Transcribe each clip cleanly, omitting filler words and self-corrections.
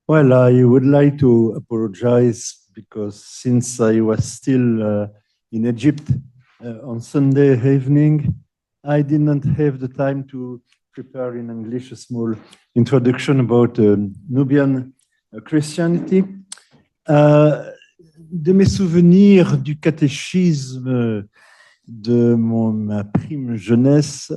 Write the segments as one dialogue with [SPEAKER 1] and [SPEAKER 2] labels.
[SPEAKER 1] Well, I would like to apologize because since I was still in Egypt on Sunday evening, I didn't have the time to prepare in English a small introduction about Nubian Christianity. De mes souvenirs du catéchisme de ma prime jeunesse,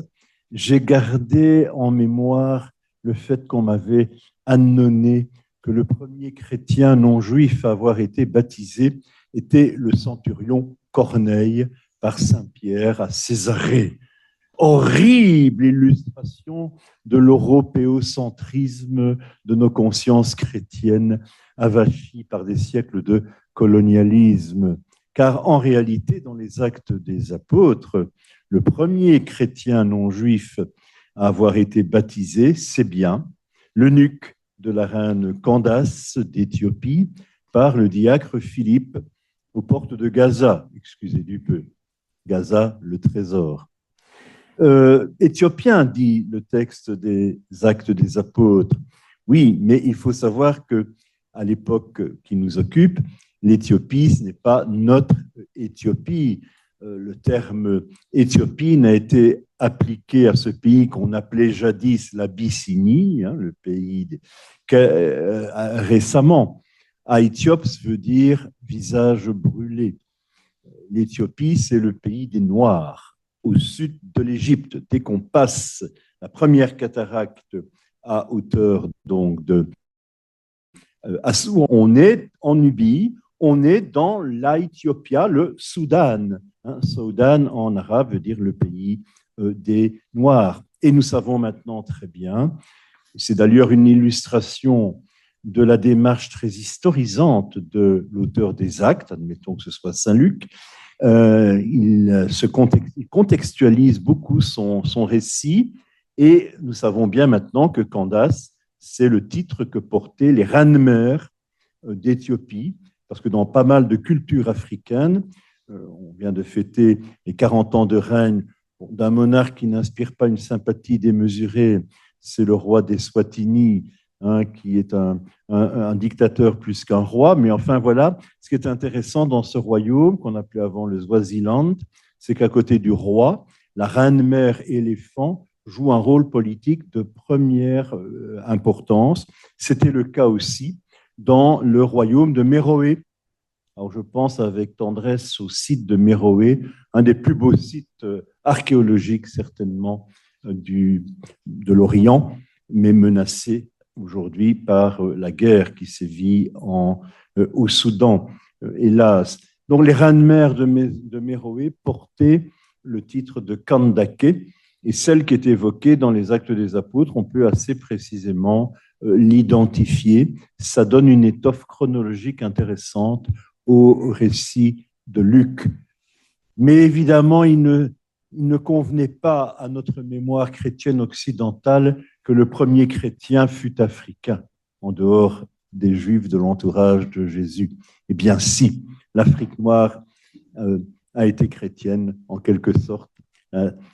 [SPEAKER 1] j'ai gardé en mémoire le fait qu'on m'avait annonné que le premier chrétien non juif à avoir été baptisé était le centurion Corneille par Saint Pierre à Césarée. Horrible illustration de l'européocentrisme de nos consciences chrétiennes avachies par des siècles de colonialisme. Car en réalité, dans les Actes des Apôtres, le premier chrétien non juif à avoir été baptisé, c'est bien l'eunuque de la reine Candace d'Éthiopie par le diacre Philippe aux portes de Gaza, excusez du peu, Gaza, le trésor. Éthiopien, dit le texte des Actes des Apôtres. Oui, mais il faut savoir que à l'époque qui nous occupe, l'Éthiopie, ce n'est pas notre Éthiopie. Le terme Éthiopie n'a été appliqué à ce pays qu'on appelait jadis l'Abyssinie, le pays récemment. Aéthiops veut dire visage brûlé. L'Éthiopie, c'est le pays des Noirs, au sud de l'Égypte. Dès qu'on passe la première cataracte à hauteur donc de on est en Nubie, on est dans l'Éthiopia, le Soudan. Soudan en arabe veut dire le pays des Noirs. Et nous savons maintenant très bien, c'est d'ailleurs une illustration de la démarche très historisante de l'auteur des Actes, admettons que ce soit Saint Luc, il contextualise beaucoup son récit et nous savons bien maintenant que Candace, c'est le titre que portaient les ranmers d'Éthiopie, parce que dans pas mal de cultures africaines, on vient de fêter les 40 ans de règne d'un monarque qui n'inspire pas une sympathie démesurée, c'est le roi des Swatini, qui est un dictateur plus qu'un roi. Mais enfin, voilà, ce qui est intéressant dans ce royaume, qu'on appelait avant le Swaziland, c'est qu'à côté du roi, la reine-mère éléphant joue un rôle politique de première importance. C'était le cas aussi dans le royaume de Méroé. Alors, je pense avec tendresse au site de Méroé, un des plus beaux sites archéologiques, certainement, de l'Orient, mais menacé aujourd'hui par la guerre qui sévit au Soudan, hélas. Donc, les reines-mères de Méroé portaient le titre de Kandake, et celle qui est évoquée dans les Actes des Apôtres, on peut assez précisément l'identifier. Ça donne une étoffe chronologique intéressante au récit de Luc. Mais évidemment, il ne convenait pas à notre mémoire chrétienne occidentale que le premier chrétien fût africain, en dehors des Juifs de l'entourage de Jésus. Eh bien, si, l'Afrique noire a été chrétienne, en quelque sorte.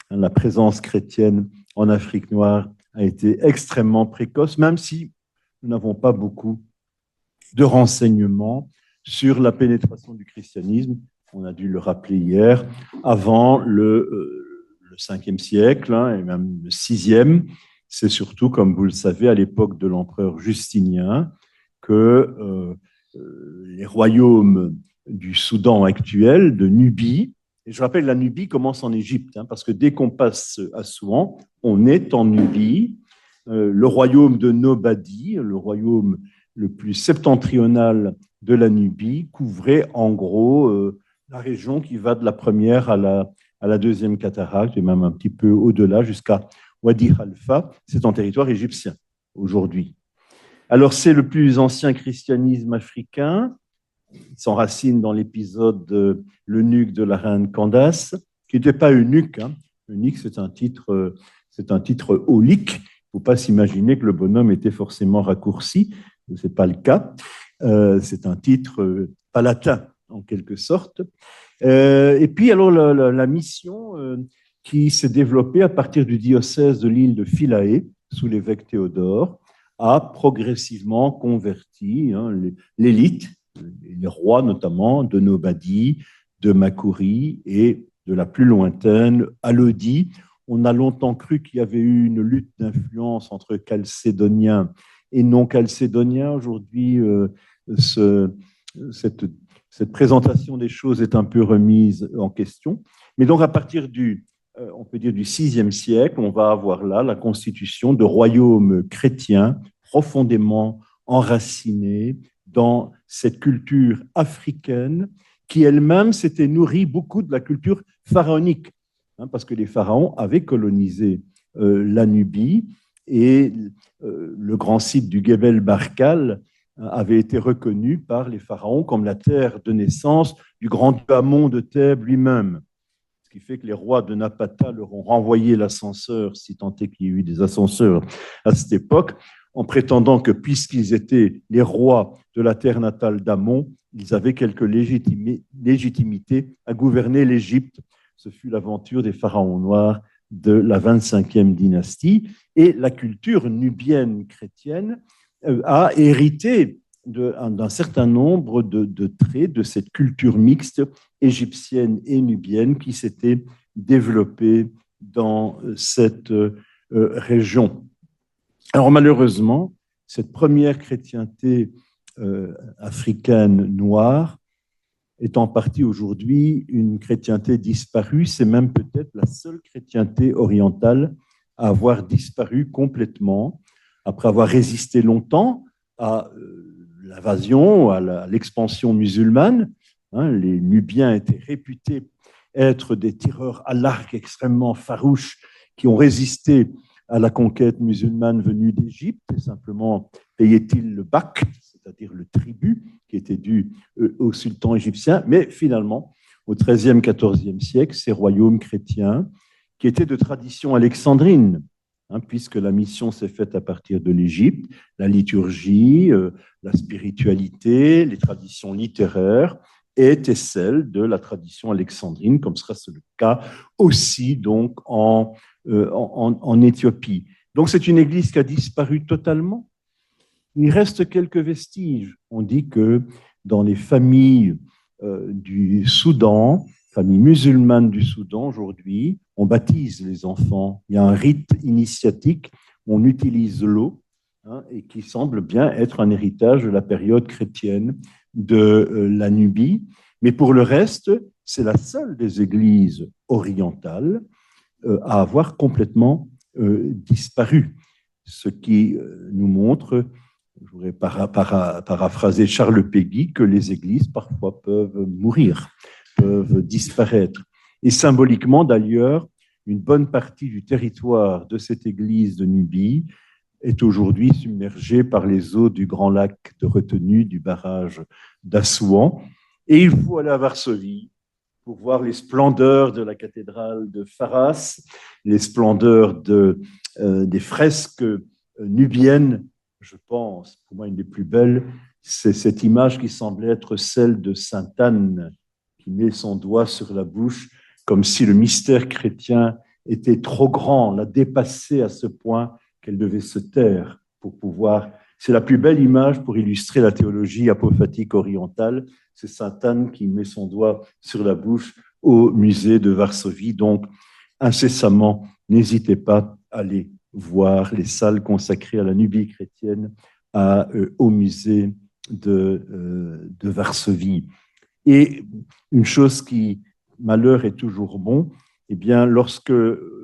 [SPEAKER 1] La présence chrétienne en Afrique noire a été extrêmement précoce, même si nous n'avons pas beaucoup de renseignements sur la pénétration du christianisme. On a dû le rappeler hier, avant le 5e siècle, et même le 6e. C'est surtout, comme vous le savez, à l'époque de l'empereur Justinien, que les royaumes du Soudan actuel, de Nubie, et je rappelle, la Nubie commence en Égypte, parce que dès qu'on passe à Souan, on est en Nubie. Le royaume de Nobadie, le royaume le plus septentrional de la Nubie, couvrait en gros la région qui va de la première à la deuxième cataracte, et même un petit peu au-delà, jusqu'à Wadi Khalfa. C'est en territoire égyptien aujourd'hui. Alors, c'est le plus ancien christianisme africain. Il s'enracine dans l'épisode de l'eunuque de la reine Candace, qui n'était pas eunuque. Eunuque, c'est un titre aulique. Il ne faut pas s'imaginer que le bonhomme était forcément raccourci. Ce n'est pas le cas. C'est un titre palatin, en quelque sorte. Et puis, alors, la mission qui s'est développée à partir du diocèse de l'île de Philae, sous l'évêque Théodore, a progressivement converti l'élite, les rois notamment, de Nobadie, de Makuri et de la plus lointaine, Alodie. On a longtemps cru qu'il y avait eu une lutte d'influence entre Chalcédoniens et non-Chalcédoniens. Aujourd'hui, cette présentation des choses est un peu remise en question. Mais donc, à partir on peut dire du VIe siècle, on va avoir là la constitution de royaumes chrétiens profondément enracinés dans cette culture africaine qui elle-même s'était nourrie beaucoup de la culture pharaonique, parce que les pharaons avaient colonisé la Nubie et le grand site du Gebel Barkal avait été reconnu par les pharaons comme la terre de naissance du grand Amon de Thèbes lui-même. Ce qui fait que les rois de Napata leur ont renvoyé l'ascenseur, si tant est qu'il y ait eu des ascenseurs à cette époque, en prétendant que puisqu'ils étaient les rois de la terre natale d'Amon, ils avaient quelque légitimité à gouverner l'Égypte. Ce fut l'aventure des pharaons noirs de la 25e dynastie. Et la culture nubienne chrétienne a hérité d'un certain nombre de traits de cette culture mixte égyptienne et nubienne qui s'était développée dans cette région. Alors malheureusement, cette première chrétienté africaine noire est en partie aujourd'hui une chrétienté disparue. C'est même peut-être la seule chrétienté orientale à avoir disparu complètement, après avoir résisté longtemps à l'invasion, à l'expansion musulmane. Les Nubiens étaient réputés être des tireurs à l'arc extrêmement farouches qui ont résisté à la conquête musulmane venue d'Égypte, et simplement payaient-ils le bac, c'est-à-dire le tribut qui était dû au sultan égyptien. Mais finalement, au XIIIe, XIVe siècle, ces royaumes chrétiens, qui étaient de tradition alexandrine, puisque la mission s'est faite à partir de l'Égypte, la liturgie, la spiritualité, les traditions littéraires, étaient celles de la tradition alexandrine, comme sera le cas aussi donc en Éthiopie. Donc c'est une église qui a disparu totalement. Il reste quelques vestiges. On dit que dans les familles du Soudan, familles musulmanes du Soudan aujourd'hui, on baptise les enfants. Il y a un rite initiatique, on utilise l'eau, et qui semble bien être un héritage de la période chrétienne de la Nubie. Mais pour le reste, c'est la seule des églises orientales à avoir complètement disparu. Ce qui nous montre, je voudrais paraphraser Charles Péguy, que les églises parfois peuvent mourir, peuvent disparaître. Et symboliquement d'ailleurs, une bonne partie du territoire de cette église de Nubie est aujourd'hui submergée par les eaux du grand lac de retenue du barrage d'Assouan. Et il faut aller à Varsovie pour voir les splendeurs de la cathédrale de Pharas, les splendeurs des fresques nubiennes. Je pense, pour moi, une des plus belles, c'est cette image qui semblait être celle de Sainte Anne, qui met son doigt sur la bouche, comme si le mystère chrétien était trop grand, l'a dépassé à ce point qu'elle devait se taire pour pouvoir... C'est la plus belle image pour illustrer la théologie apophatique orientale. C'est Sainte Anne qui met son doigt sur la bouche au musée de Varsovie. Donc, incessamment, n'hésitez pas à aller voir les salles consacrées à la Nubie chrétienne au musée de Varsovie. Et une chose qui, malheur est toujours bon, eh bien, lorsque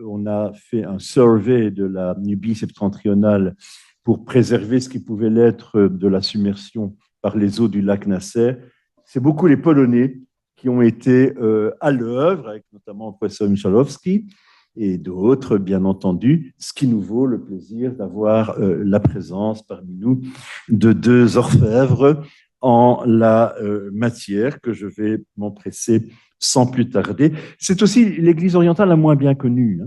[SPEAKER 1] on a fait un survey de la Nubie septentrionale pour préserver ce qui pouvait l'être de la submersion par les eaux du lac Nasser, c'est beaucoup les Polonais qui ont été à l'œuvre, avec notamment le professeur Michalowski et d'autres, bien entendu, ce qui nous vaut le plaisir d'avoir la présence parmi nous de deux orfèvres en la matière que je vais m'empresser sans plus tarder. C'est aussi l'église orientale la moins bien connue,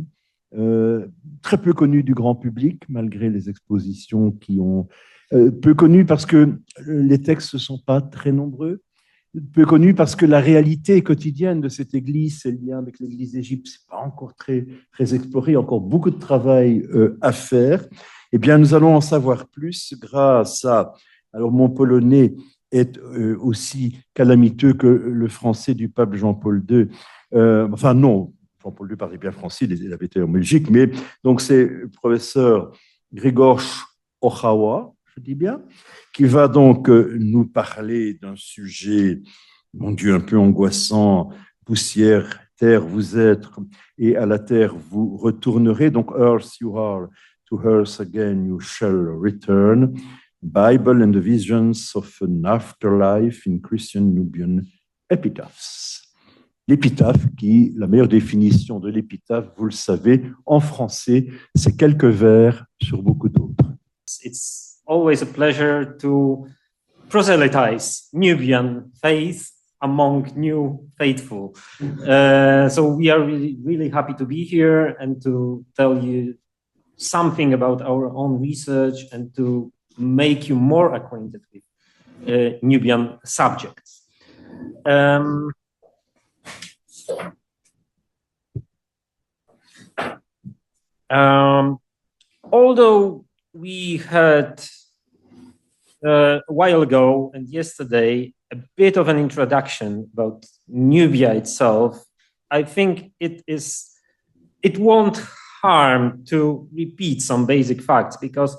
[SPEAKER 1] très peu connue du grand public, malgré les expositions qui ont... peu connue parce que les textes ne sont pas très nombreux, peu connue parce que la réalité quotidienne de cette église, ses liens avec l'église d'Égypte, ce n'est pas encore très exploré, encore beaucoup de travail à faire. Eh bien, nous allons en savoir plus grâce à... Alors, mon polonais est aussi calamiteux que le français du pape Jean-Paul II. Enfin, non, Jean-Paul II parlait bien français, il avait été en Belgique, mais donc c'est le professeur Grzegorz Ochata, je dis bien, qui va donc nous parler d'un sujet, mon Dieu, un peu angoissant, poussière, terre vous êtes, et à la terre vous retournerez. Donc, earth you are, to earth again you shall return. Bible and the Visions of an Afterlife in Christian Nubian Epitaphs. L'épitaphe, qui, la meilleure définition de l'épitaphe, vous le savez, en français, c'est quelques vers sur beaucoup d'autres.
[SPEAKER 2] It's always a pleasure to proselytize Nubian faith among new faithful. So we are really happy to be here and to tell you something about our own research and to make you more acquainted with Nubian subjects. Although we had a while ago and yesterday a bit of an introduction about Nubia itself, I think it won't harm to repeat some basic facts, because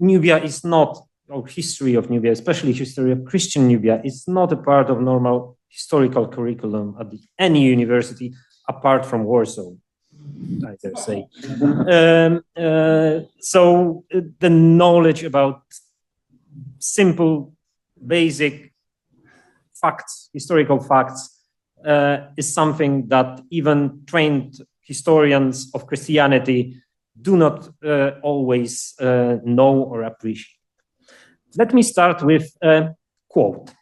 [SPEAKER 2] Nubia is not, or history of Nubia, especially history of Christian Nubia, is not a part of normal historical curriculum at any university apart from Warsaw, I dare say. So the knowledge about simple, basic facts, historical facts, is something that even trained historians of Christianity do not always know or appreciate. Let me start with a quote.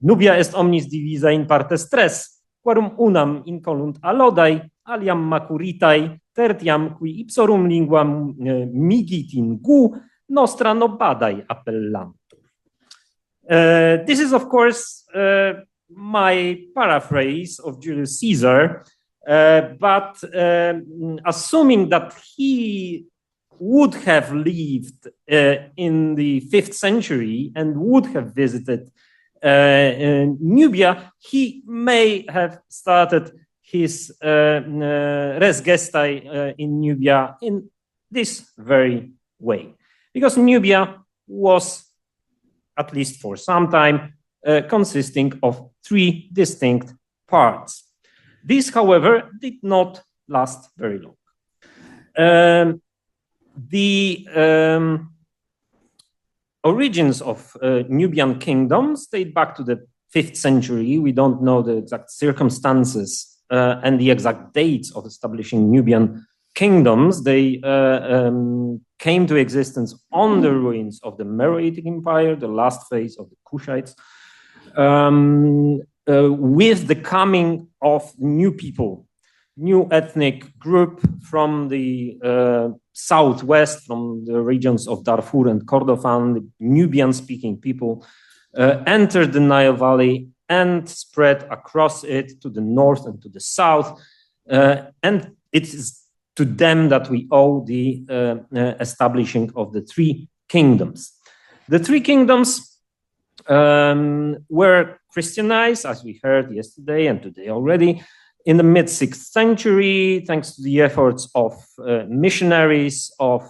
[SPEAKER 2] Nubia est omnis divisa in partes tres, quorum unam incolunt alodai, aliam macuritai, tertiam qui ipsorum linguam migitin gu, nostra nobadai appellantur. This is, of course, my paraphrase of Julius Caesar, but assuming that he would have lived in the 5th century and would have visited Nubia, he may have started his res gestae in Nubia in this very way. Because Nubia was, at least for some time, consisting of 3 distinct parts. This, however, did not last very long. The origins of Nubian kingdoms date back to the 5th century. We don't know the exact circumstances and the exact dates of establishing Nubian kingdoms. They came to existence on the ruins of the Meroitic Empire, the last phase of the Kushites, with the coming of new people, new ethnic group from the southwest, from the regions of Darfur and Kordofan. The Nubian-speaking people entered the Nile Valley and spread across it to the north and to the south. And it is to them that we owe the establishing of the 3 kingdoms. The 3 kingdoms were Christianized, as we heard yesterday and today already, in the mid-6th century, thanks to the efforts of missionaries of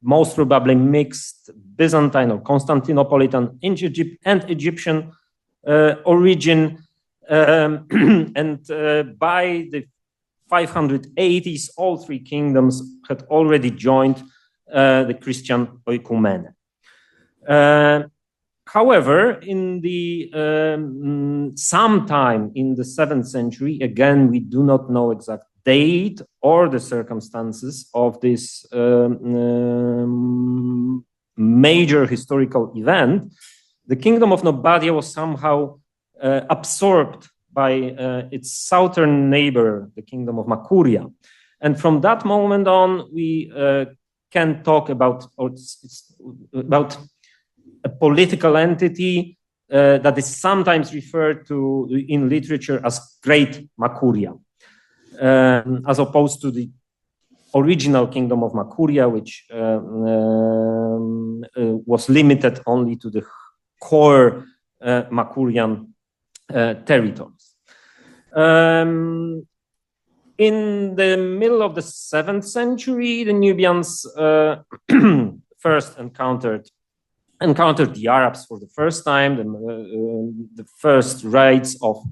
[SPEAKER 2] most probably mixed Byzantine or Constantinopolitan and Egyptian origin. And by the 580s, all 3 kingdoms had already joined the Christian oikumene. However, in the sometime in the 7th century, again, we do not know exact date or the circumstances of this major historical event. The kingdom of Nobadia was somehow absorbed by its southern neighbor, the kingdom of Makuria. And from that moment on, we can talk about a political entity that is sometimes referred to in literature as Great Makuria, as opposed to the original kingdom of Makuria, which was limited only to the core Makurian territories. In the middle of the 7th century, the Nubians first encountered the Arabs for the first time. The first raids of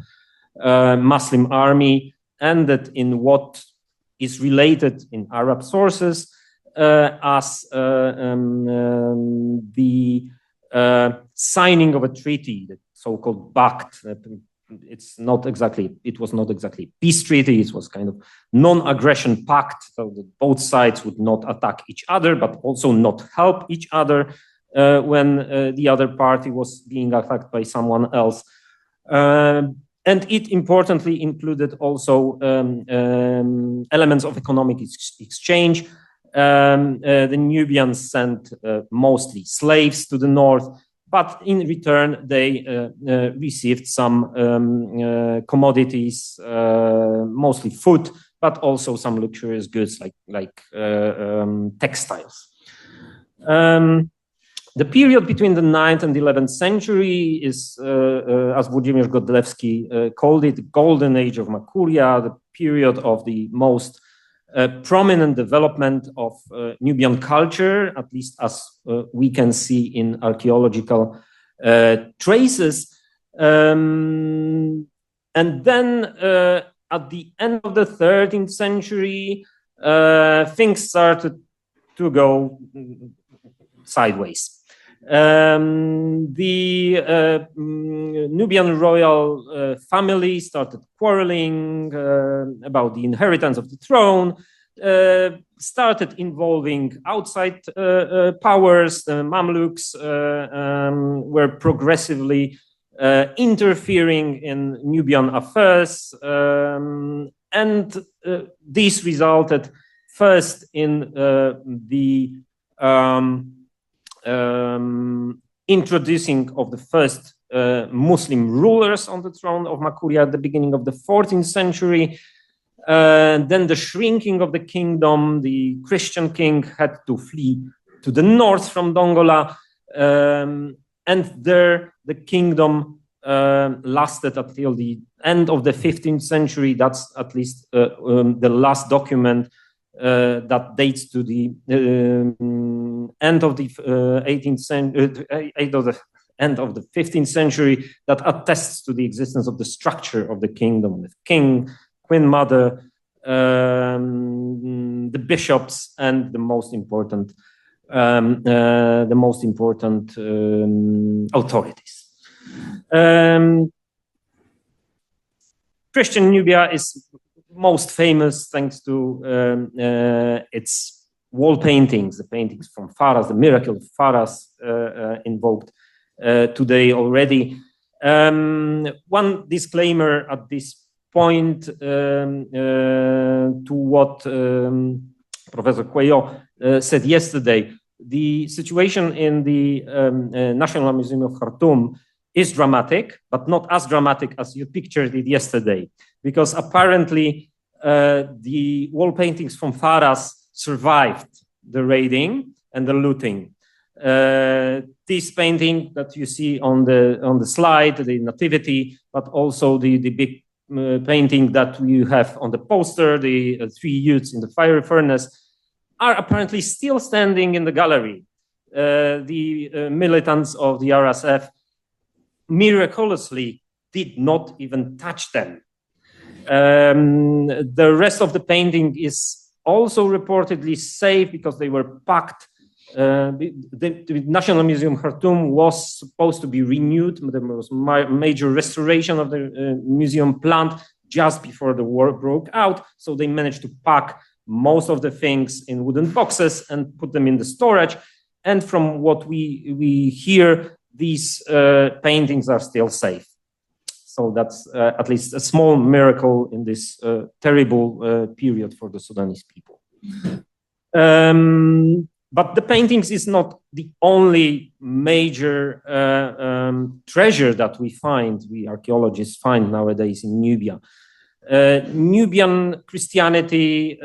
[SPEAKER 2] Muslim army ended in what is related in Arab sources as the signing of a treaty, the so-called Pact. It was not exactly a peace treaty. It was kind of non-aggression pact, so that both sides would not attack each other, but also not help each other when the other party was being attacked by someone else. And it importantly included also elements of economic exchange. The Nubians sent mostly slaves to the north, but in return they received some commodities, mostly food, but also some luxurious goods like textiles. The period between the 9th and 11th century is, as Włodzimierz Godlewski called it, the golden age of Makuria, the period of the most prominent development of Nubian culture, at least as we can see in archaeological traces. And then at the end of the 13th century, things started to go sideways. The Nubian royal family started quarreling about the inheritance of the throne, started involving outside powers. The Mamluks were progressively interfering in Nubian affairs, and this resulted first in the introducing of the first Muslim rulers on the throne of Makuria at the beginning of the 14th century. Then the shrinking of the kingdom. The Christian king had to flee to the north from Dongola, and there the kingdom lasted until the end of the 15th century. That's at least the last document that dates to the end of the 18th century, end of the 15th century, that attests to the existence of the structure of the kingdom with king, queen mother, the bishops, and the most important authorities. Christian Nubia is most famous thanks to its wall paintings, the paintings from Faras, the miracle of Faras, invoked today already. One disclaimer at this point to what Professor Cuello said yesterday. The situation in the National Museum of Khartoum is dramatic, but not as dramatic as you pictured it yesterday, because apparently the wall paintings from Faras survived the raiding and the looting. This painting that you see on the slide, the Nativity, but also the big painting that you have on the poster, the 3 youths in the fiery furnace, are apparently still standing in the gallery. The militants of the RSF miraculously did not even touch them. The rest of the painting is also reportedly safe because they were packed. The National Museum Khartoum was supposed to be renewed. There was major restoration of the museum plant just before the war broke out. So they managed to pack most of the things in wooden boxes and put them in the storage. And from what we hear, these paintings are still safe. So that's at least a small miracle in this terrible period for the Sudanese people. But the paintings is not the only major treasure that we archaeologists find nowadays in Nubia. Nubian Christianity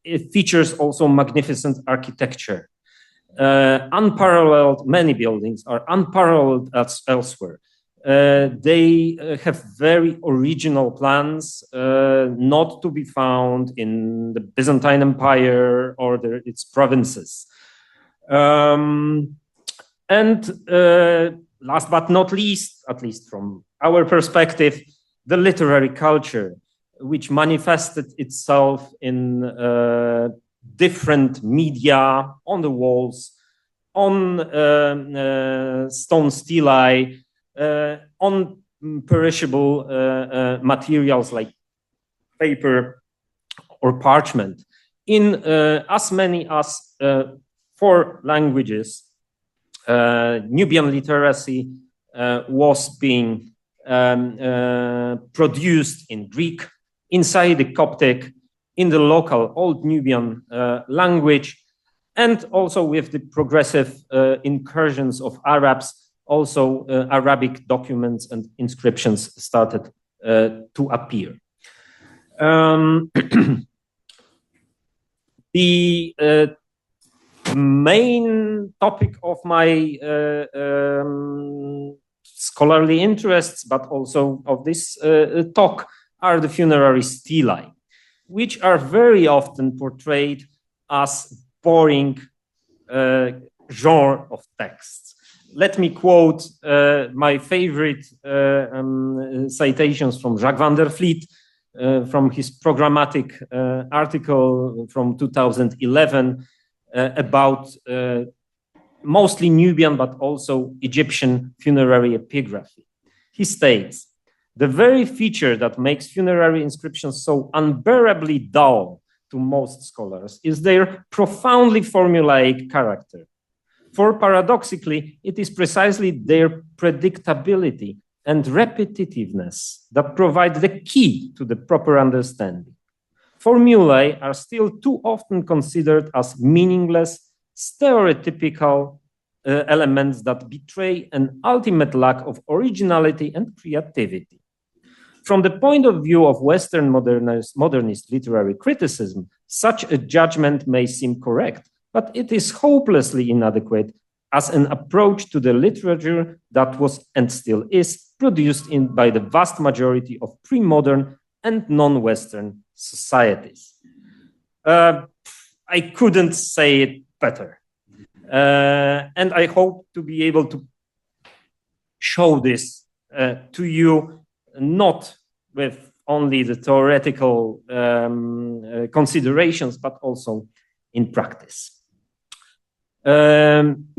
[SPEAKER 2] it features also magnificent architecture. Unparalleled, many buildings are unparalleled elsewhere. They have very original plans, not to be found in the Byzantine Empire or its provinces. And last but not least, at least from our perspective, the literary culture, which manifested itself in different media, on the walls, on stone stelae, on perishable materials like paper or parchment, in as many as 4 languages. Nubian literacy was being produced in Greek, in Syriac Coptic, in the local Old Nubian language, and also with the progressive incursions of Arabs, also Arabic documents and inscriptions started to appear. The main topic of my scholarly interests, but also of this talk, are the funerary stelae, which are very often portrayed as boring genre of texts. Let me quote my favorite citations from Jacques van der Vliet, from his programmatic article from 2011 about mostly Nubian but also Egyptian funerary epigraphy. He states, "The very feature that makes funerary inscriptions so unbearably dull to most scholars is their profoundly formulaic character. For paradoxically, it is precisely their predictability and repetitiveness that provide the key to the proper understanding. Formulae are still too often considered as meaningless, stereotypical elements that betray an ultimate lack of originality and creativity. From the point of view of Western modernist literary criticism, such a judgment may seem correct, but it is hopelessly inadequate as an approach to the literature that was and still is produced by the vast majority of pre-modern and non-Western societies." I couldn't say it better. And I hope to be able to show this to you, not with only the theoretical considerations, but also in practice.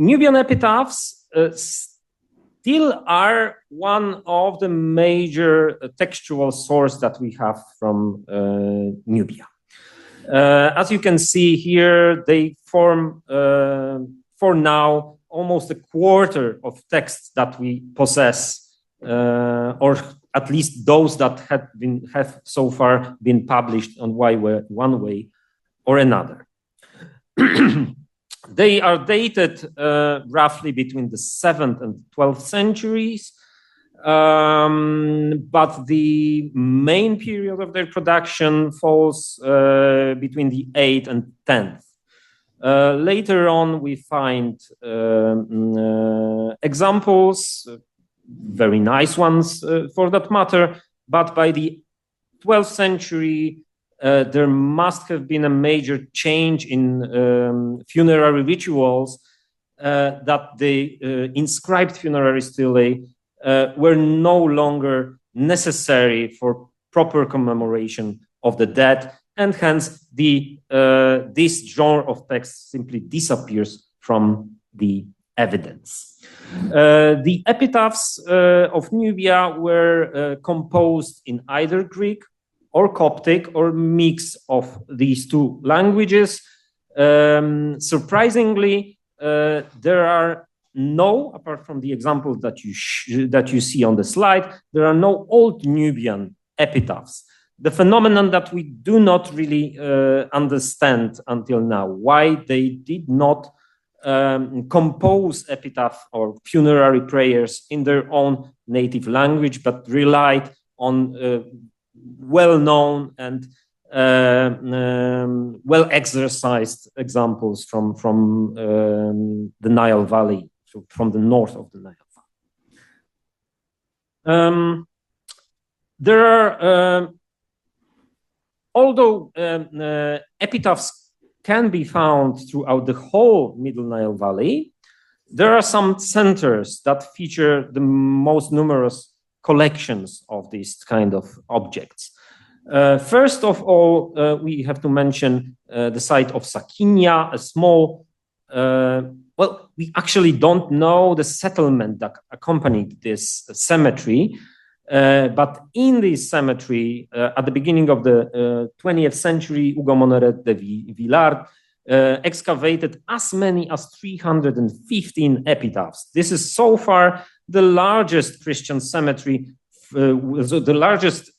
[SPEAKER 2] Nubian epitaphs still are one of the major textual sources that we have from Nubia. As you can see here, they form, for now, almost a quarter of texts that we possess, or at least those that have so far been published on one way or another. They are dated roughly between the 7th and 12th centuries, but the main period of their production falls between the 8th and 10th. Later on, we find examples, very nice ones for that matter, but by the 12th century, there must have been a major change in funerary rituals, that the inscribed funerary stelae were no longer necessary for proper commemoration of the dead, and hence this genre of text simply disappears from the evidence. The epitaphs of Nubia were composed in either Greek or Coptic, or mix of these two languages. Surprisingly, there are no, apart from the examples that you see on the slide, there are no Old Nubian epitaphs. The phenomenon that we do not really understand until now, why they did not compose epitaph or funerary prayers in their own native language, but relied on well-known and well-exercised examples from the Nile Valley, so from the north of the Nile Valley. There are, although epitaphs can be found throughout the whole Middle Nile Valley, there are some centers that feature the most numerous collections of these kind of objects. First of all, we have to mention the site of Sakinia, a small, well, we actually don't know the settlement that accompanied this cemetery, but in this cemetery, at the beginning of the 20th century, Hugo Moneret de Villard excavated as many as 315 epitaphs. This is so far the largest Christian cemetery, the largest,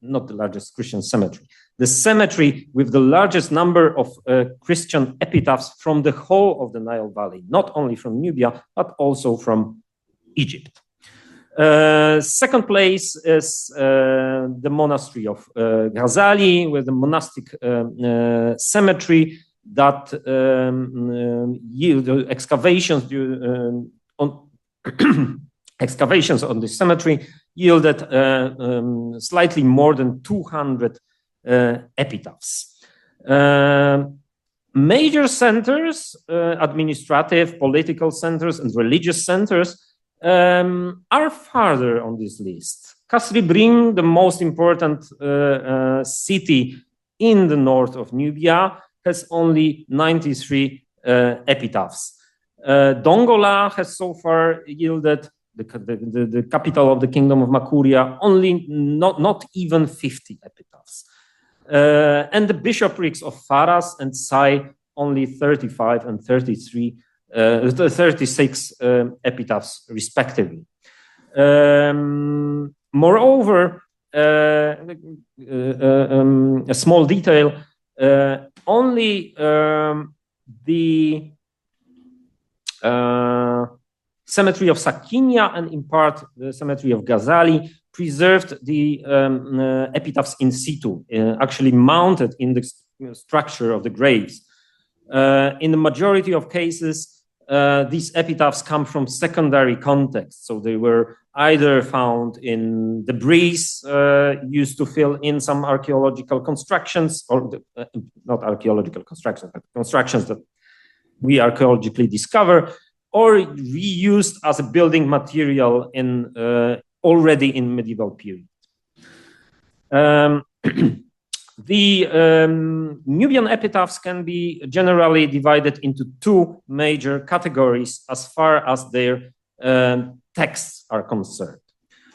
[SPEAKER 2] not the largest Christian cemetery, the cemetery with the largest number of Christian epitaphs from the whole of the Nile Valley, not only from Nubia, but also from Egypt. Second place is the monastery of Ghazali, with the monastic cemetery that yield excavations on excavations on the cemetery yielded slightly more than 200 epitaphs. Major centers, administrative, political centers, and religious centers are farther on this list. Kasri-Brim, the most important city in the north of Nubia, has only 93 epitaphs. Dongola has so far yielded, the capital of the kingdom of Makuria, only not even 50 epitaphs. And the bishoprics of Faras and Sai, only 35 and 36 epitaphs respectively. Moreover, a small detail, only the cemetery of Sakinia and in part the cemetery of Ghazali preserved the epitaphs in situ, actually mounted in the structure of the graves. In the majority of cases, these epitaphs come from secondary contexts. So they were either found in debris used to fill in some archaeological constructions, or not archaeological constructions, but constructions that we archaeologically discover, or reused as a building material in already in medieval period. The Nubian epitaphs can be generally divided into two major categories as far as their texts are concerned.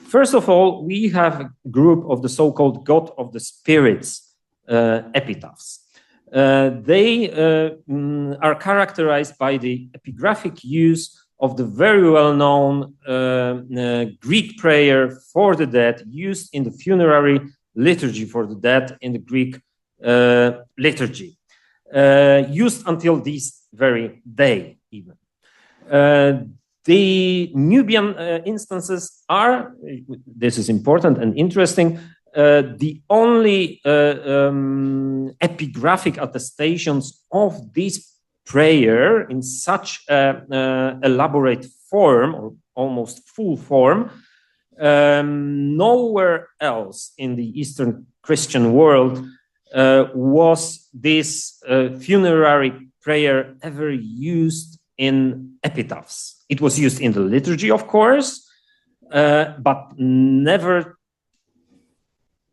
[SPEAKER 2] First of all, we have a group of the so-called God of the Spirits epitaphs. They are characterized by the epigraphic use of the very well-known Greek prayer for the dead used in the funerary liturgy for the dead in the Greek liturgy, used until this very day even. The Nubian instances are, this is important and interesting, the only epigraphic attestations of this prayer in such elaborate form, or almost full form, nowhere else in the Eastern Christian world was this funerary prayer ever used in epitaphs. It was used in the liturgy, of course, but never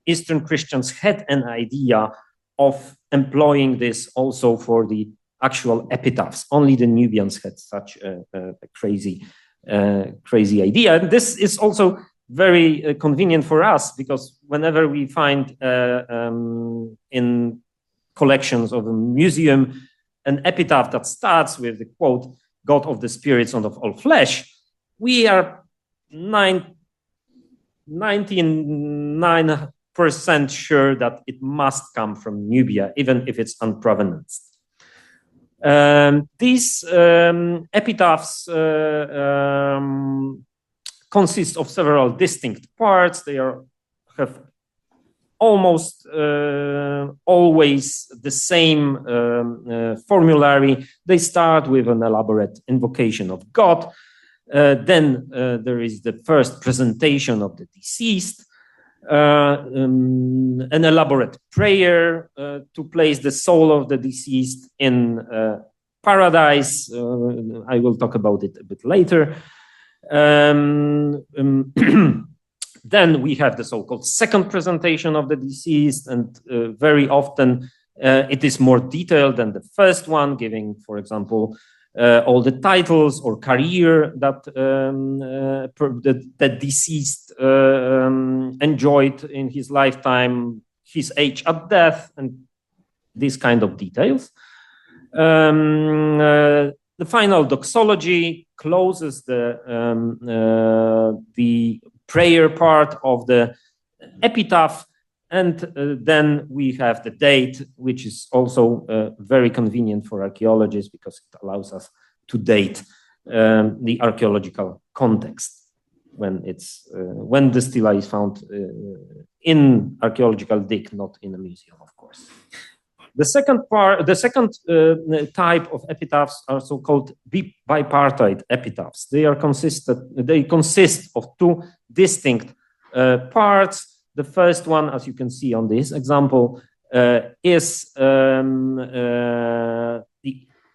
[SPEAKER 2] Eastern Christians had an idea of employing this also for the actual epitaphs. Only the Nubians had such a crazy idea. And this is also very convenient for us, because whenever we find in collections of a museum an epitaph that starts with the quote, God of the spirits and of all flesh, we are 99% sure that it must come from Nubia, even if it's unprovenanced. These epitaphs consist of several distinct parts. They have almost always the same formulary. They start with an elaborate invocation of God. Then there is the first presentation of the deceased, an elaborate prayer to place the soul of the deceased in paradise. I will talk about it a bit later. Then we have the so-called second presentation of the deceased, and very often it is more detailed than the first one, giving, for example, all the titles or career that the deceased enjoyed in his lifetime, his age at death, and these kind of details. The final doxology closes the prayer part of the epitaph, and then we have the date, which is also very convenient for archaeologists because it allows us to date the archaeological context when the stela is found in archaeological dig, not in a museum, of course. The second type of epitaphs are so-called bipartite epitaphs. They consist of two distinct parts. The first one, as you can see on this example, is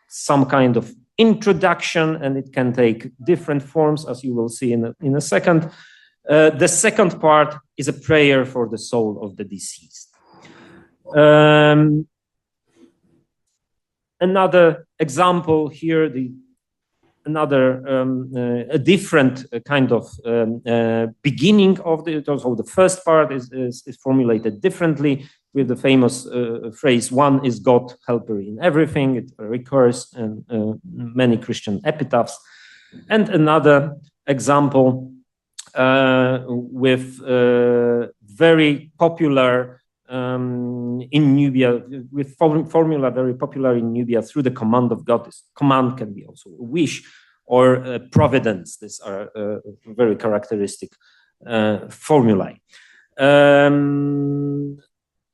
[SPEAKER 2] some kind of introduction, and it can take different forms, as you will see in a second. The second part is a prayer for the soul of the deceased. Another example here, a different kind of beginning of so the first part is formulated differently with the famous phrase, "One is God, helper in everything." It recurs in many Christian epitaphs. And another example with very popular in Nubia, with formula very popular in Nubia, through the command of God. This command can be also a wish or providence. These are very characteristic formulae.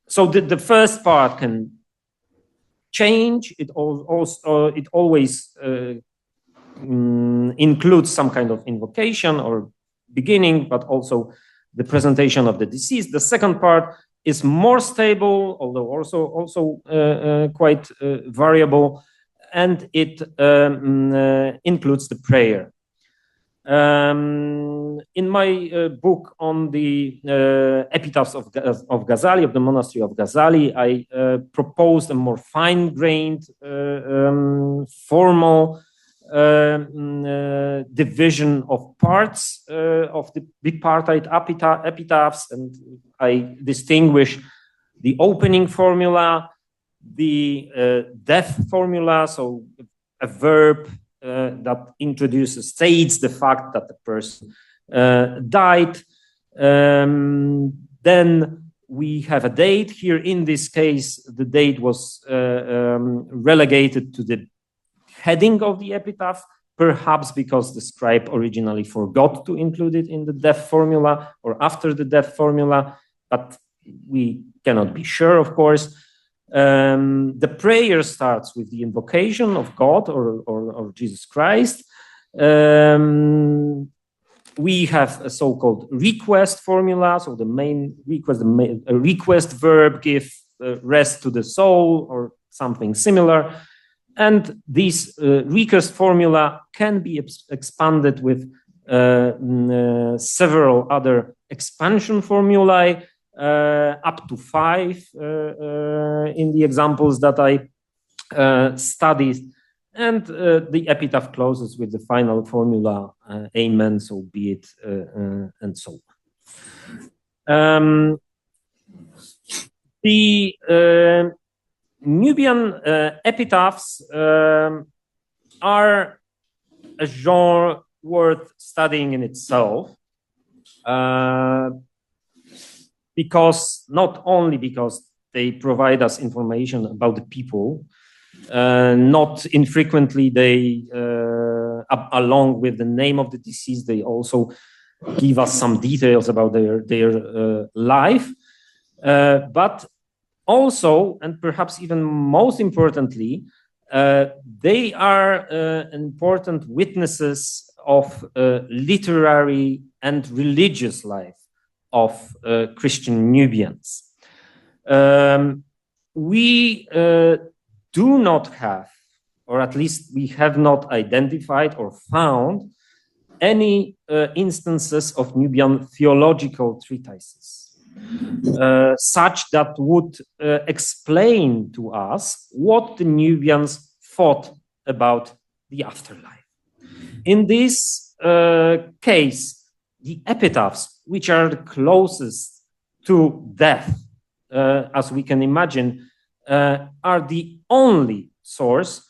[SPEAKER 2] So the first part can change. It always includes some kind of invocation or beginning, but also the presentation of the deceased. The second part is more stable, although also quite variable, and it includes the prayer. In my book on the epitaphs of Ghazali, of the monastery of Ghazali, I proposed a more fine-grained, formal division of parts of the bipartite epitaphs, and I distinguish the opening formula, the death formula, so a verb that states the fact that the person died. Then we have a date. Here in this case, the date was relegated to the heading of the epitaph, perhaps because the scribe originally forgot to include it in the death formula or after the death formula, but we cannot be sure, of course. The prayer starts with the invocation of God or Jesus Christ. We have a so-called request formula. So the main request, a request verb, give rest to the soul or something similar. And this request formula can be expanded with several other expansion formulae, up to 5 in the examples that I studied. And the epitaph closes with the final formula, Amen, so be it, and so on. The Nubian epitaphs are a genre worth studying in itself, because not only because they provide us information about the people, not infrequently they, along with the name of the deceased, they also give us some details about their life. But also, and perhaps even most importantly, they are important witnesses of literary and religious life of Christian Nubians. We do not have, or at least we have not identified or found any instances of Nubian theological treatises, such that would explain to us what the Nubians thought about the afterlife. In this case, the epitaphs, which are the closest to death, as we can imagine, are the only source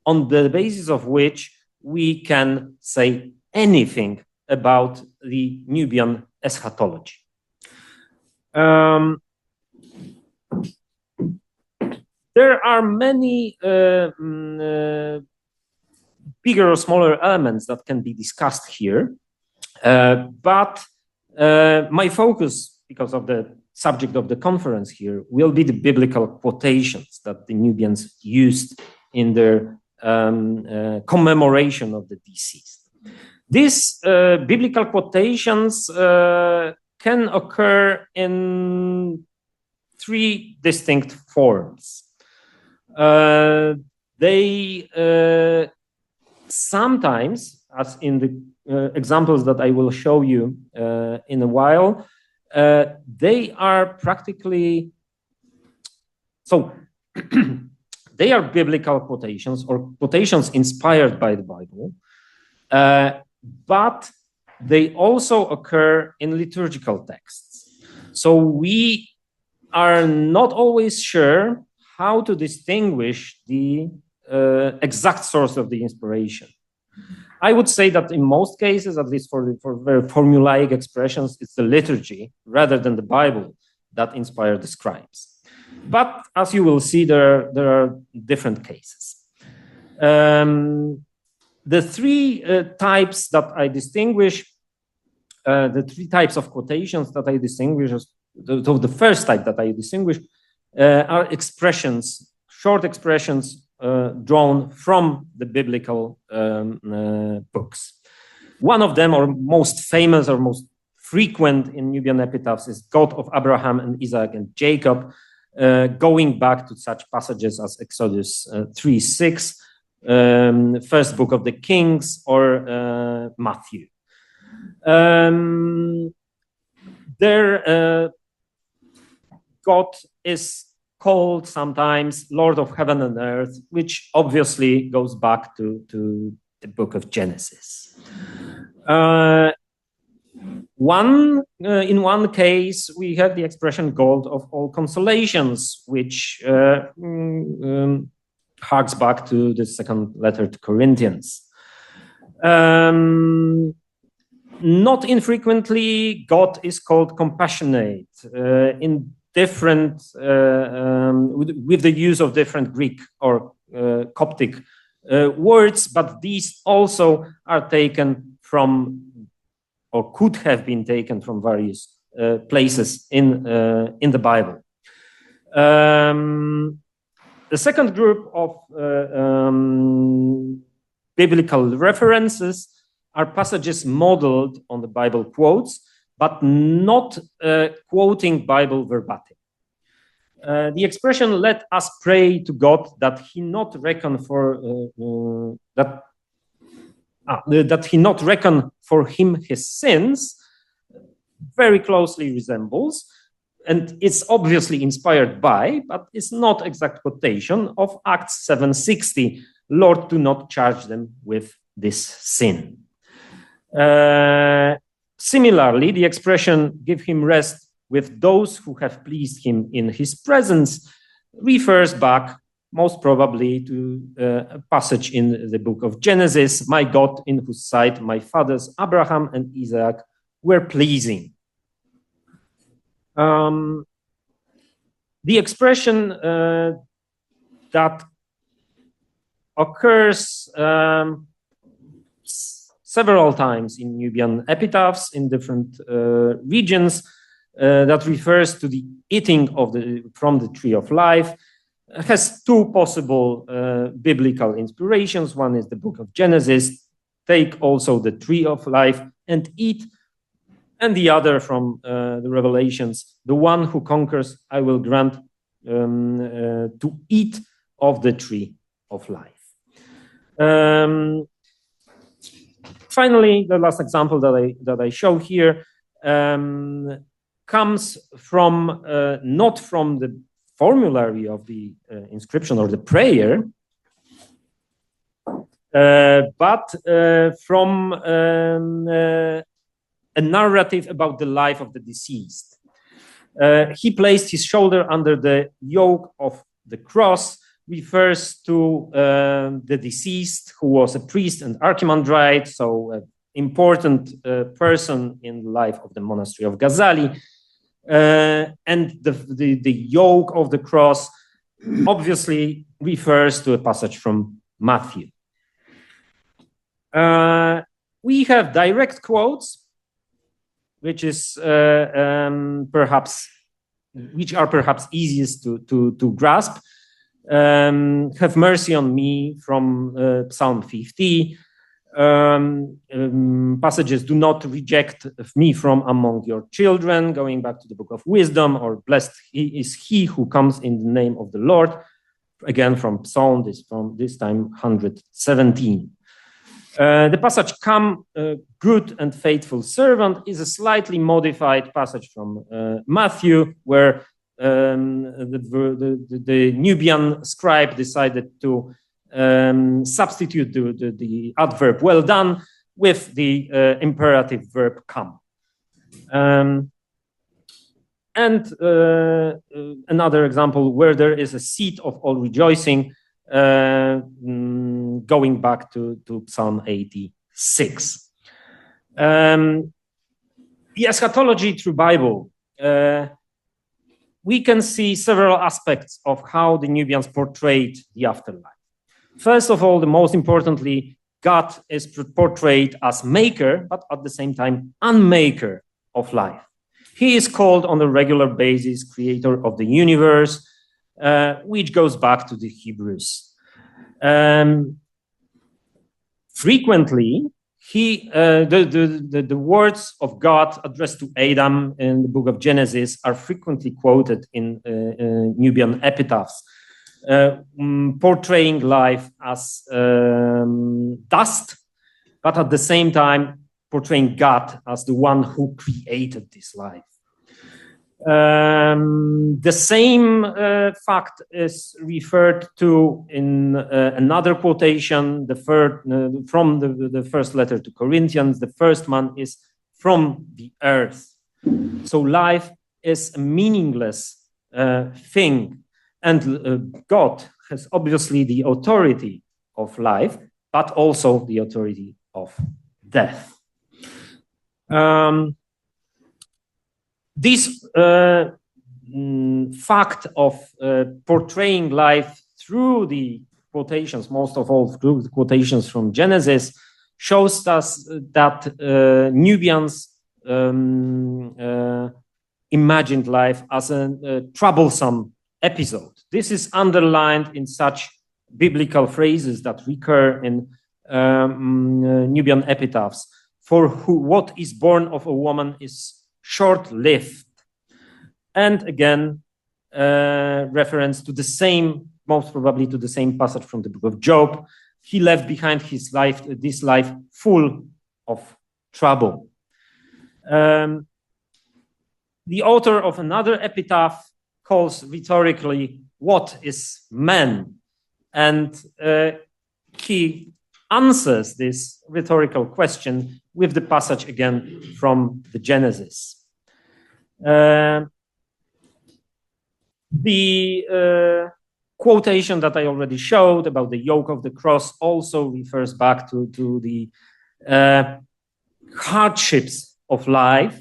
[SPEAKER 2] on the basis of which we can say anything about the Nubian eschatology. There are many bigger or smaller elements that can be discussed here, but my focus, because of the subject of the conference here, will be the biblical quotations that the Nubians used in their commemoration of the deceased. These biblical quotations can occur in three distinct forms. They sometimes, as in the examples that I will show you in a while, they are practically, so they are biblical quotations or quotations inspired by the Bible, but they also occur in liturgical texts. So we are not always sure how to distinguish the exact source of the inspiration. I would say that in most cases, at least for very formulaic expressions, it's the liturgy rather than the Bible that inspired the scribes. But as you will see, there are different cases. The three types that I distinguish, the three types of quotations that I distinguish, the first type that I distinguish are expressions, short expressions drawn from the biblical books. One of them, or most famous or most frequent in Nubian epitaphs, is God of Abraham and Isaac and Jacob, going back to such passages as Exodus 3:6, first book of the Kings, or Matthew. God is called sometimes Lord of Heaven and Earth, which obviously goes back to the book of Genesis. In one case, we have the expression God of all consolations, which harks back to the second letter to Corinthians. Not infrequently, God is called compassionate in different, with the use of different Greek or Coptic words, but these also are taken from, or could have been taken from, various places in the Bible. The second group of biblical references are passages modeled on the Bible quotes, but not quoting Bible verbatim. The expression "let us pray to God that He not reckon for that He not reckon for him his sins" very closely resembles, and it's obviously inspired by, but it's not exact quotation of Acts 7:60. Lord, do not charge them with this sin. Similarly, the expression "give him rest with those who have pleased him in his presence" refers back most probably to a passage in the book of Genesis, "My God, in whose sight my fathers Abraham and Isaac were pleasing." The expression that occurs several times in Nubian epitaphs in different regions that refers to the eating from the tree of life has two possible biblical inspirations. One is the book of Genesis, take also the tree of life and eat, and the other from the Revelations, the one who conquers, I will grant to eat of the tree of life. Finally, the last example that I show here comes from not from the formulary of the inscription or the prayer, but from a narrative about the life of the deceased. He placed his shoulder under the yoke of the cross, refers to the deceased, who was a priest and archimandrite, so an important person in the life of the monastery of Ghazali. And the yoke of the cross obviously refers to a passage from Matthew. We have direct quotes, which are perhaps easiest to grasp. Have mercy on me from Psalm 50. Passages, do not reject me from among your children, going back to the book of wisdom, or blessed is he who comes in the name of the Lord, again from Psalm, this time 117. The passage, come, good and faithful servant, is a slightly modified passage from Matthew, where the Nubian scribe decided to substitute the adverb well done with the imperative verb come. And another example where there is a seat of all rejoicing, going back to Psalm 86. The eschatology through Bible. We can see several aspects of how the Nubians portrayed the afterlife. First of all, the most importantly, God is portrayed as maker, but at the same time, unmaker of life. He is called on a regular basis creator of the universe, which goes back to the Hebrews. Frequently, the words of God addressed to Adam in the book of Genesis are frequently quoted in Nubian epitaphs, portraying life as dust, but at the same time portraying God as the one who created this life. The same fact is referred to in another quotation, from the first letter to Corinthians. The first one is from the earth. So life is a meaningless thing, and God has obviously the authority of life, but also the authority of death. This fact of portraying life through the quotations, most of all through the quotations from Genesis, shows us that Nubians imagined life as a troublesome episode. This is underlined in such biblical phrases that recur in Nubian epitaphs. For what is born of a woman is short-lived. And again, reference to the same, most probably to the same passage from the book of Job. He left behind his life, this life full of trouble. The author of another epitaph calls rhetorically, what is man? And he answers this rhetorical question with the passage again from the Genesis. The quotation that I already showed about the yoke of the cross also refers back to the hardships of life,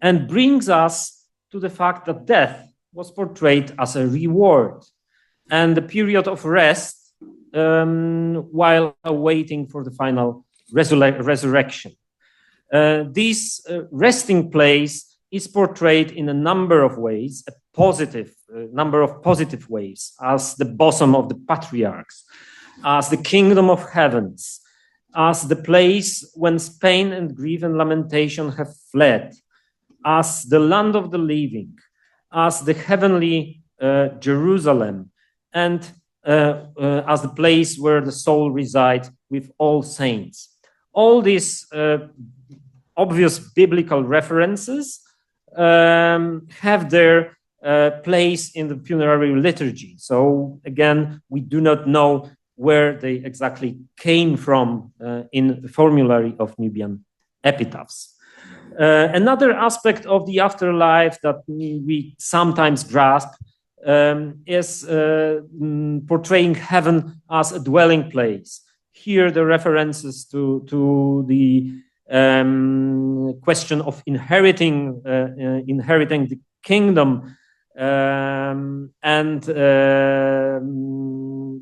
[SPEAKER 2] and brings us to the fact that death was portrayed as a reward and a period of rest while awaiting for the final resurrection. This resting place is portrayed in a number of ways, a positive number of positive ways, as the bosom of the patriarchs, as the kingdom of heavens, as the place whence pain and grief and lamentation have fled, as the land of the living, as the heavenly Jerusalem, and as the place where the soul resides with all saints. All these obvious biblical references have their place in the funerary liturgy. So again, we do not know where they exactly came from in the formulary of Nubian epitaphs. Another aspect of the afterlife that we sometimes grasp is portraying heaven as a dwelling place. Here, the references to the question of inheriting the kingdom and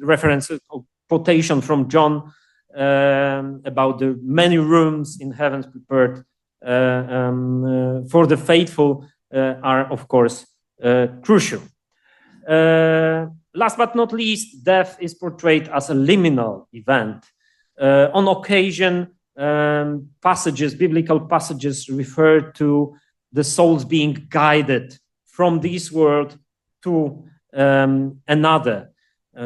[SPEAKER 2] references of quotation from John about the many rooms in heaven prepared for the faithful are, of course, crucial. Last but not least, death is portrayed as a liminal event. On occasion, biblical passages refer to the souls being guided from this world to another,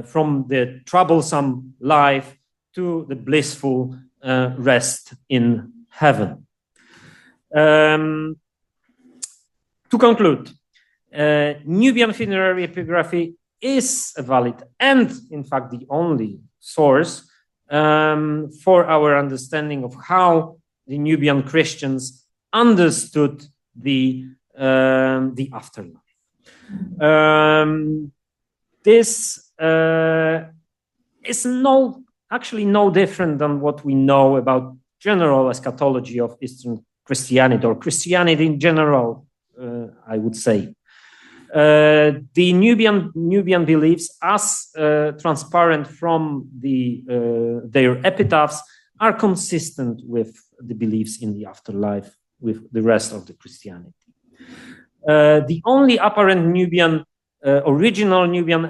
[SPEAKER 2] from the troublesome life to the blissful rest in heaven. To conclude, Nubian funerary epigraphy is a valid and, in fact, the only source for our understanding of how the Nubian Christians understood the afterlife. This is actually no different than what we know about general eschatology of Eastern Christianity, or Christianity in general, I would say. The Nubian beliefs, as transparent from their epitaphs, are consistent with the beliefs in the afterlife with the rest of the Christianity. The only apparent original Nubian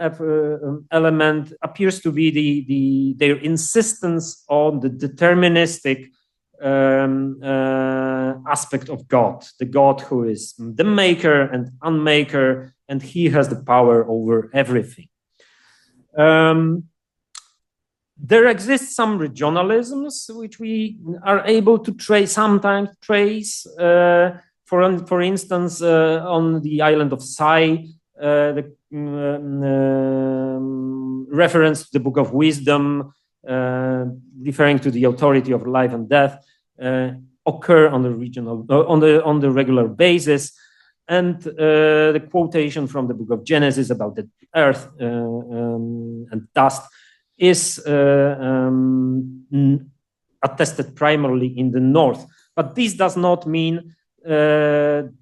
[SPEAKER 2] element appears to be their insistence on the deterministic aspect of God, the God who is the maker and unmaker, and he has the power over everything. There exists some regionalisms which we are able to sometimes trace. For instance, on the island of Sai, the reference to the Book of Wisdom, referring to the authority of life and death, occur on the regular basis, and the quotation from the Book of Genesis about the earth and dust is attested primarily in the north. But this does not mean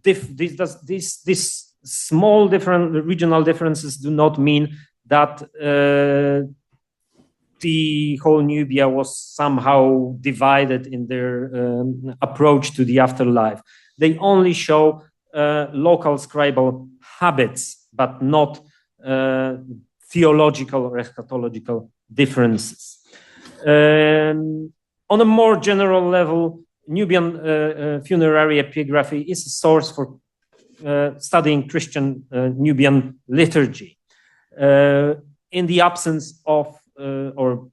[SPEAKER 2] these small regional differences do not mean that the whole Nubia was somehow divided in their approach to the afterlife. They only show local scribal habits, but not theological or eschatological differences. On a more general level, Nubian funerary epigraphy is a source for studying Christian Nubian liturgy. In the absence of or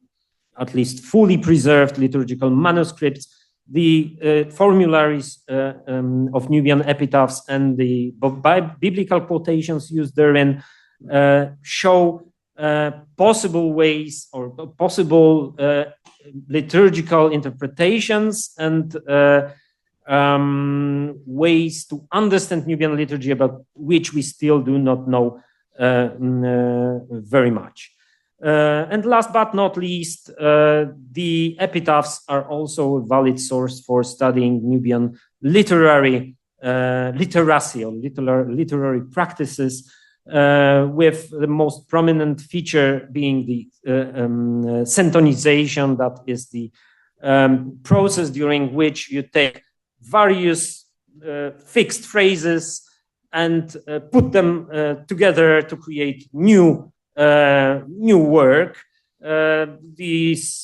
[SPEAKER 2] at least fully preserved liturgical manuscripts, the formularies of Nubian epitaphs and the biblical quotations used therein show possible ways or possible liturgical interpretations and ways to understand Nubian liturgy about which we still do not know very much. And last but not least, the epitaphs are also a valid source for studying Nubian literacy or literary practices, with the most prominent feature being the centonization, that is the process during which you take various fixed phrases and put them together to create new work. This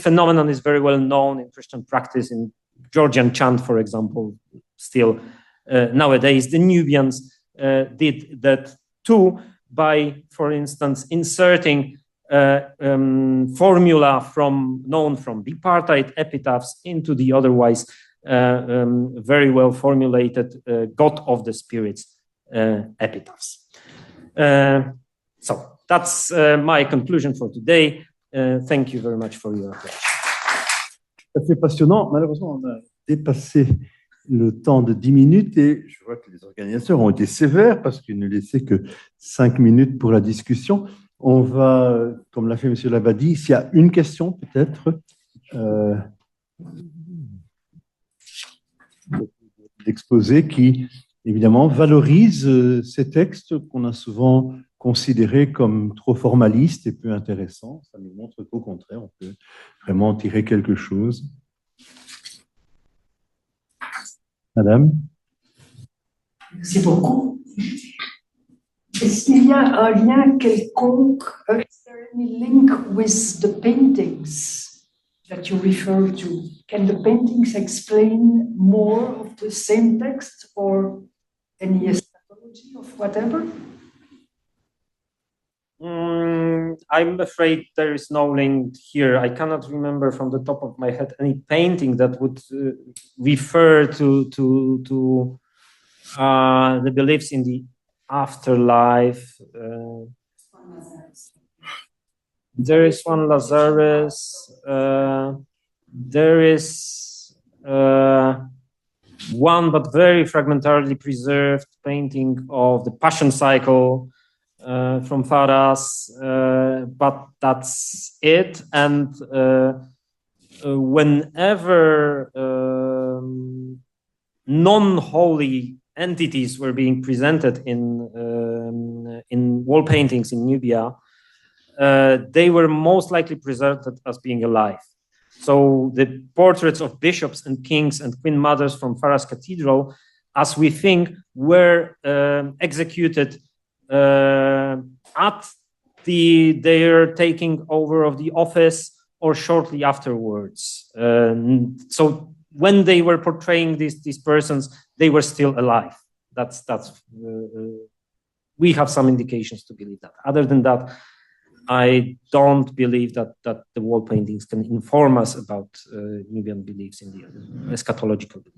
[SPEAKER 2] phenomenon is very well known in Christian practice, in Georgian chant, for example. Still nowadays, the Nubians did that too by, for instance, inserting formula known from bipartite epitaphs into the otherwise very well formulated God of the Spirits epitaphs. So that's my conclusion for today. Thank you very much for your attention.
[SPEAKER 1] C'est passionnant. Malheureusement, on a dépassé le temps de 10 minutes et je vois que les organisateurs ont été sévères parce qu'ils ne laissaient que 5 minutes pour la discussion. On va, comme l'a fait M. Labadie, s'il y a une question peut-être, l'exposé qui, évidemment, valorise ces textes qu'on a souvent considérés comme trop formalistes et peu intéressants. Ça nous montre qu'au contraire, on peut vraiment tirer quelque chose. Madame?
[SPEAKER 3] Merci beaucoup. Est-ce qu'il y a un lien quelconque? Is there any link with the paintings that you refer to? Can the paintings explain more of the same text or any eschatology of whatever?
[SPEAKER 2] I'm afraid there is no link here. I cannot remember from the top of my head any painting that would refer to the beliefs in the afterlife. There is one Lazarus. There is one, but very fragmentarily preserved painting of the Passion Cycle from Faras, but that's it. And whenever non-holy entities were being presented in wall paintings in Nubia, they were most likely presented as being alive. So the portraits of bishops and kings and queen mothers from Faras Cathedral, as we think, were executed at their taking over of the office or shortly afterwards. So when they were portraying these persons, they were still alive. We have some indications to believe that. Other than that, I don't believe that the wall paintings can inform us about Nubian beliefs in the eschatological beliefs.